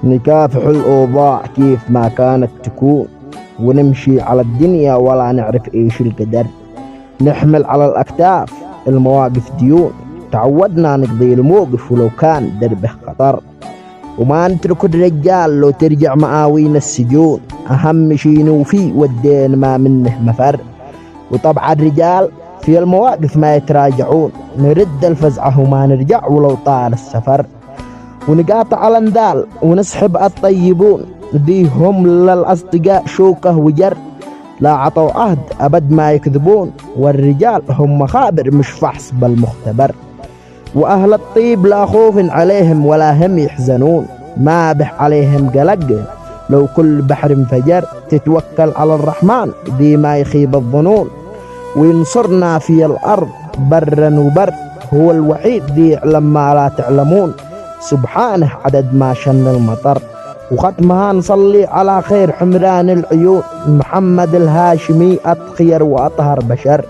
نكافح الأوضاع كيف ما كانت تكون، ونمشي على الدنيا ولا نعرف إيش القدر. نحمل على الأكتاف المواقف ديون، تعودنا نقضي الموقف ولو كان دربه خطر. وما نترك الرجال لو ترجع مآوينا السجون، أهم شي نوفي والدين ما منه مفر. وطبعا الرجال في المواقف ما يتراجعون، نرد الفزعة وما نرجع ولو طال السفر. ونقاطع الأنذال ونسحب الطيبون، نديهم للأصدقاء شوكة وجر. لا عطوا عهد أبد ما يكذبون، والرجال هم مخابر مش فحص بل مختبر. وأهل الطيب لا خوف عليهم ولا هم يحزنون، ما بح عليهم قلق لو كل بحر انفجر. تتوكل على الرحمن دي ما يخيب الظنون، وينصرنا في الأرض برا وبر. هو الوحيد دي يعلم ما لا تعلمون، سبحانه عدد ما شن المطر. وختمها نصلي على خير حمران العيون، محمد الهاشمي أتخير وأطهر بشر.